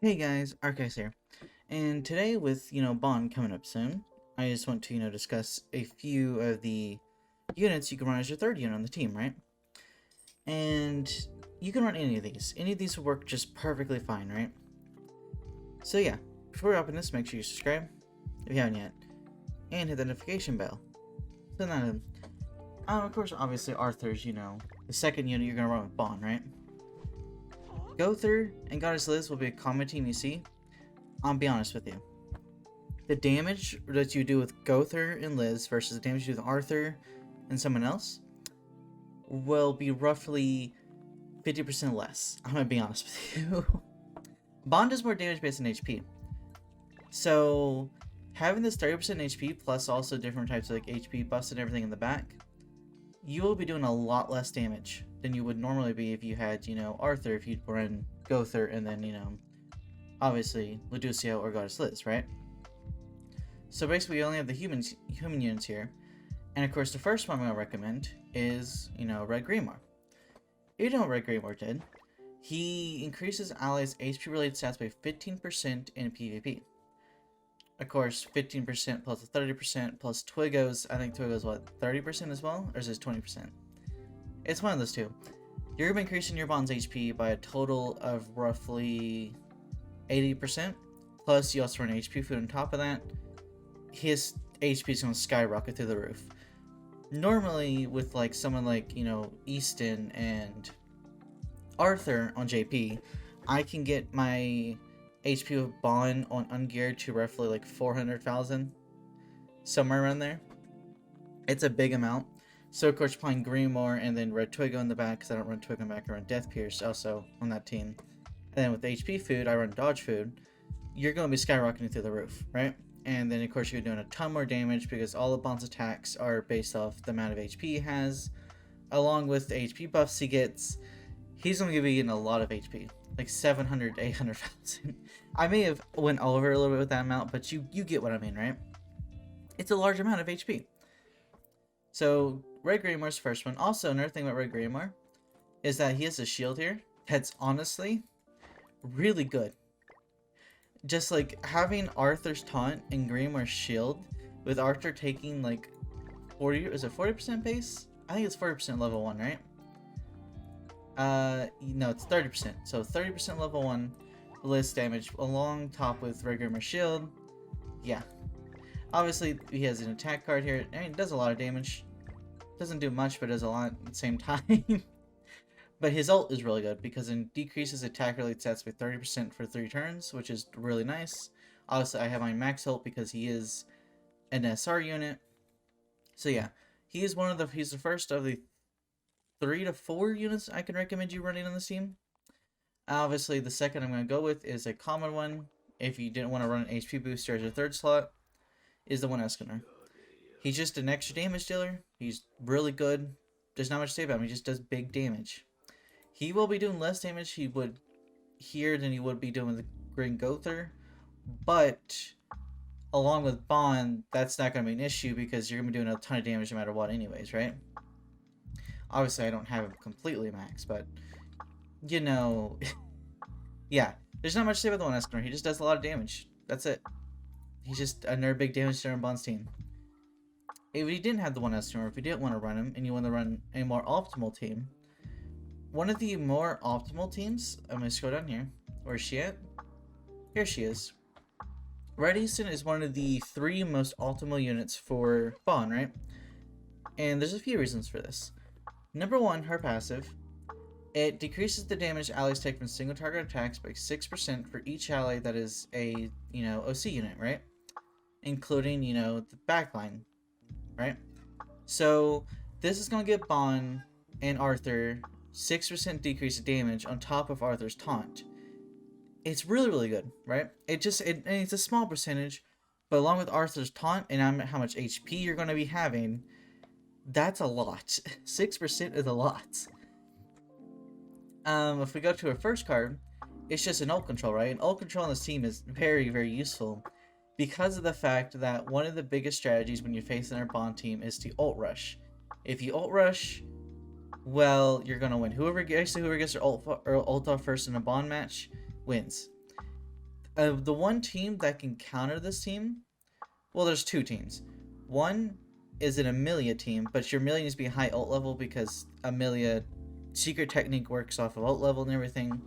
Hey guys, ArkhIce here, and today with, Bond coming up soon, I just want to, discuss a few of the units you can run as your third unit on the team, right? And you can run any of these. Any of these will work just perfectly fine, right? So yeah, before we open this, make sure you subscribe, if you haven't yet, and hit the notification bell. So now, of course, obviously Arthur's, the second unit you're going to run with Bond, right? Gother and Goddess Liz will be a common team you see. I'll be honest with you. The damage that you do with Gother and Liz versus the damage you do with Arthur and someone else will be roughly 50% less. I'm gonna be honest with you. Bond does more damage based on HP. So having this 30% HP plus also different types of HP buffs and everything in the back, you will be doing a lot less damage than you would normally be if you had, Arthur, if you'd run Gother and then, obviously Luducio or Goddess Liz, right? So basically we only have the human units here. And of course the first one I'm going to recommend is, Red Grimoire. If you know what Red Grimoire did, he increases allies' HP related stats by 15% in PvP. Of course, 15% plus 30% plus Twiggo's, I think Twiggo's what, 30% as well? Or is it 20%? It's one of those two. You're going to be increasing your Bond's HP by a total of roughly 80%. Plus, you also run HP food on top of that. His HP is going to skyrocket through the roof. Normally, with like someone like, Easton and Arthur on JP, I can get my HP of Bond on ungeared to roughly like 400,000. Somewhere around there. It's a big amount. So of course playing Grimoire and then Red Twiggo in the back, because I don't run Twiggo in the back, I run Death Pierce also on that team. And then with HP food, I run Dodge food. You're going to be skyrocketing through the roof, right? And then of course you're doing a ton more damage because all of Bond's attacks are based off the amount of HP he has, along with the HP buffs he gets. He's going to be getting a lot of HP, like 700, 800,000. I may have went over a little bit with that amount, but you get what I mean, right? It's a large amount of HP. So Red Grimoire's first one. Also, another thing about Red Grimoire is that he has a shield here that's honestly really good. Just like having Arthur's taunt and Grimoire's shield, with Arthur taking like 40, is it 40% base? I think it's 40% level 1, right? No, it's 30%. So 30% level 1 list damage along top with Red Grimoire's shield. Yeah. Obviously, he has an attack card here, and it does a lot of damage. Doesn't do much, but does a lot at the same time. But his ult is really good, because it decreases attack related stats by 30% for 3 turns, which is really nice. Obviously, I have my max ult because he is an SR unit. So yeah, he's the first of the 3 to 4 units I can recommend you running on this team. Obviously, the second I'm going to go with is a common one. If you didn't want to run an HP booster as your third slot, is the 1 Escanor. He's just an extra damage dealer. He's really good. There's not much to say about him. He just does big damage. He will be doing less damage he would here than he would be doing with the Green Gother. But along with Bond, that's not going to be an issue because you're going to be doing a ton of damage no matter what anyways, right? Obviously, I don't have him completely max, but, yeah. There's not much to say about the 1 Escanor. He just does a lot of damage. That's it. He's just another big damage dealer on Bond's team. If you didn't have the 1 Escanor, if you didn't want to run him, and you want to run a more optimal team, one of the more optimal teams, I'm going to scroll down here. Where's she at? Here she is. Red Easton is one of the 3 most optimal units for Bond, right? And there's a few reasons for this. Number 1, her passive. It decreases the damage allies take from single target attacks by 6% for each ally that is a, OC unit, right? Including, the backline, right? So this is going to give Bond and Arthur 6% decrease of damage on top of Arthur's taunt. It's really, really good, right? And it's a small percentage, but along with Arthur's taunt and how much HP you're going to be having, that's a lot. 6% is a lot. If we go to our first card, it's just an ult control, right? And ult control on this team is very, very useful because of the fact that one of the biggest strategies when you're facing our Bond team is to ult rush. If you ult rush, well, you're gonna win. Whoever gets their ult off first in a Bond match wins. The one team that can counter this team, well, there's two teams. One is an Amelia team, but your Amelia needs to be high ult level because Amelia secret technique works off of ult level and everything.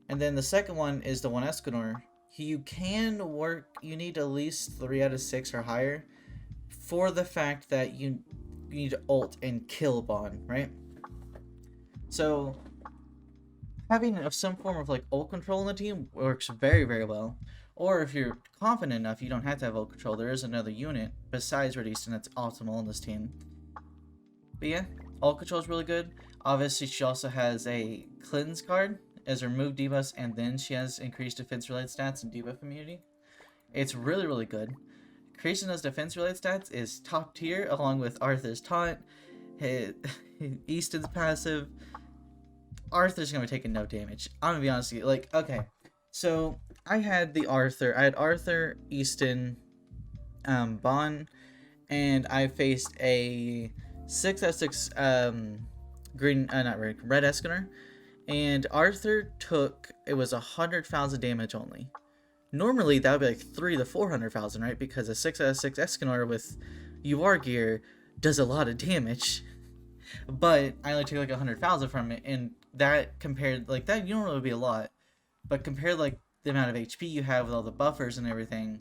And then the second one is the one Escanor. You can work, you need at least 3 out of 6 or higher for the fact that you need to ult and kill Bond, right? So having some form of like ult control in the team works very, very well. Or if you're confident enough, you don't have to have ult control. There is another unit besides Red Easton that's optimal in this team. But yeah, ult control is really good. Obviously, she also has a cleanse card as remove debuffs, and then she has increased defense related stats and debuff immunity. It's really, really good. Increasing those defense related stats is top tier, along with Arthur's taunt, Easton's passive. Arthur's gonna be taking no damage. I'm gonna be honest with you. Like, okay, so I had Arthur, Easton, Bon, and I faced a 6 out of 6 red Escanor, and Arthur took, it was 100,000 damage only. Normally that would be like 300,000 to 400,000, right? Because a 6 out of 6 Escanor with UR gear does a lot of damage. But I only took like 100,000 from it, and that compared, like, that normally would be a lot, but compared like the amount of HP you have with all the buffers and everything,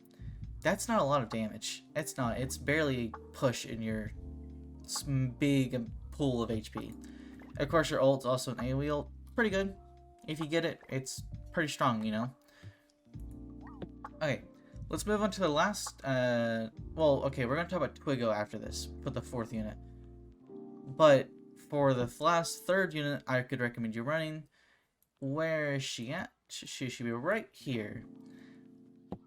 that's not a lot of damage. It's not. It's barely push in your big pool of HP. Of course, your ult's also an AoE ult. Pretty good. If you get it, it's pretty strong, you know? Okay, let's move on to the last, well, okay, we're going to talk about Twigo after this, put the 4th unit. But for the last 3rd unit, I could recommend you running. Where is she at? She should be right here.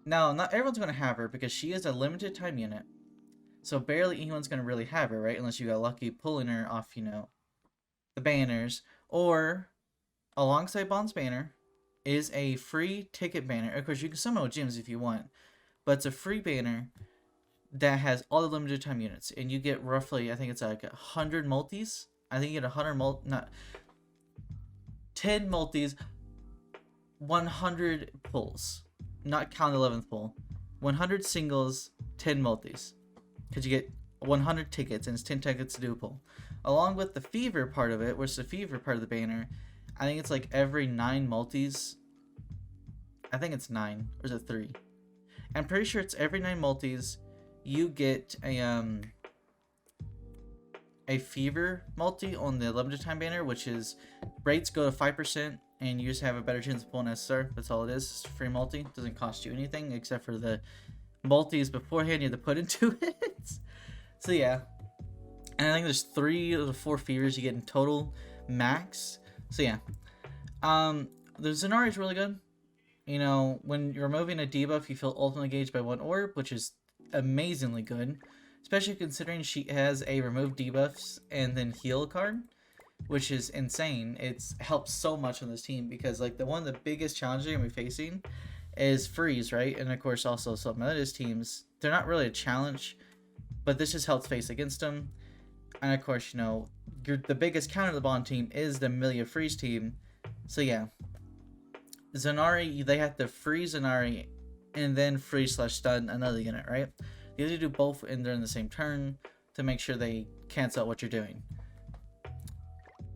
Now, not everyone's going to have her because she is a limited time unit. So barely anyone's going to really have her, right? Unless you got lucky pulling her off, you know, the banners. Or, alongside Bond's banner, is a free ticket banner. Of course, you can summon with gyms if you want. But it's a free banner that has all the limited time units. And you get roughly, I think it's like 100 multis. I think you get 10 multis, 100 pulls. Not count the 11th pull. 100 singles, 10 multis. Because you get 100 tickets, and it's 10 tickets to do a pull. Along with the fever part of it, which is the fever part of the banner, I think it's like every 9 multis. I think it's 9, or is it 3? I'm pretty sure it's every 9 multis, you get a fever multi on the limited time banner, which is rates go to 5%, and you just have a better chance of pulling SSR. That's all it is. It's free multi. It doesn't cost you anything except for the multis beforehand you have to put into it. So yeah, and I think there's 3 of the 4 fevers you get in total max. So yeah, the Zenari is really good. You know, when you're removing a debuff, you feel ultimately engaged by 1 orb, which is amazingly good, especially considering she has a remove debuffs and then heal card, which is insane. It's helped so much on this team because, like, one of the biggest challenges you're gonna be facing is freeze, right? And of course, also some of those teams, they're not really a challenge, but this just helps face against them. And of course, you know, the biggest counter to the Bond team is the Amelia freeze team. So yeah, Zenari, they have to freeze Zenari and then freeze/stun another unit, right? You have to do both in during the same turn to make sure they cancel out what you're doing.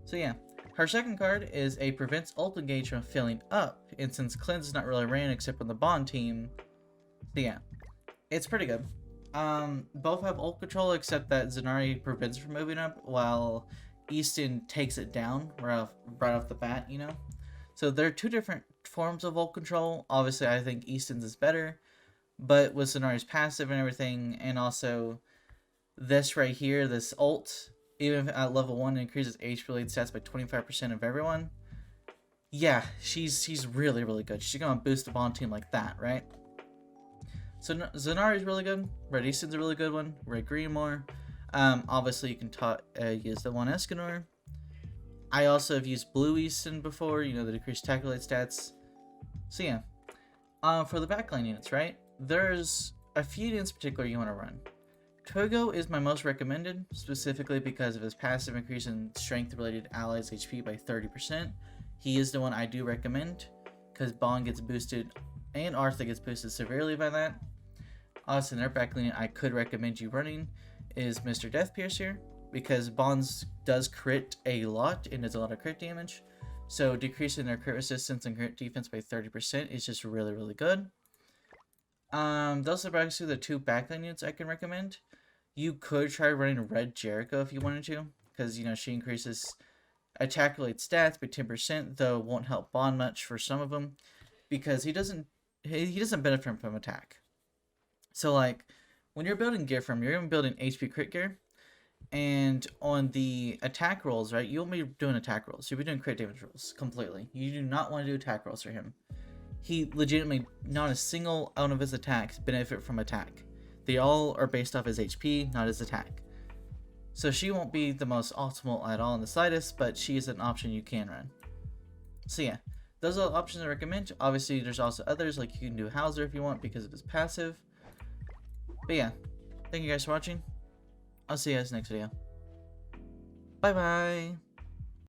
So yeah, her second card is a prevents ult engage from filling up, and since cleanse is not really ran except on the Bond team, so yeah, it's pretty good. Both have ult control except that Zenari prevents from moving up, while Easton takes it down right off the bat, you know? So there are 2 different forms of ult control. Obviously, I think Easton's is better, but with Zenari's passive and everything, and also this right here, this ult, even if at level 1 increases HP-related stats by 25% of everyone, yeah, she's really, really good. She's gonna boost the Bond team like that, right? So Zenari's really good. Red Easton's a really good one. Red Greenmore. Obviously, you can use the one Escanor. I also have used Blue Easton before, you know, the decreased attack-related stats. So yeah, for the backline units, right? There's a few units in particular you want to run. Togo is my most recommended, specifically because of his passive increase in strength-related allies' HP by 30%. He is the one I do recommend, because Bond gets boosted and Arthur gets boosted severely by that. Also, another backline unit I could recommend you running is Mr. Death Piercer, because Bonds does crit a lot and does a lot of crit damage. So decreasing their crit resistance and crit defense by 30% is just really, really good. Those are actually the two backline units I can recommend. You could try running Red Jericho if you wanted to, because, you know, she increases attack related stats by 10%, though won't help Bond much for some of them, because he doesn't benefit from attack. So, like, when you're building gear from, you're going to be building HP crit gear, and on the attack rolls, right, you won't be doing attack rolls. You'll be doing crit damage rolls completely. You do not want to do attack rolls for him. He legitimately, not a single out of his attacks benefit from attack. They all are based off his HP, not his attack. So she won't be the most optimal at all in the slightest, but she is an option you can run. So yeah, those are the options I recommend. Obviously, there's also others, like you can do Hauser if you want because it is passive. But yeah, thank you guys for watching. I'll see you guys next video. Bye bye!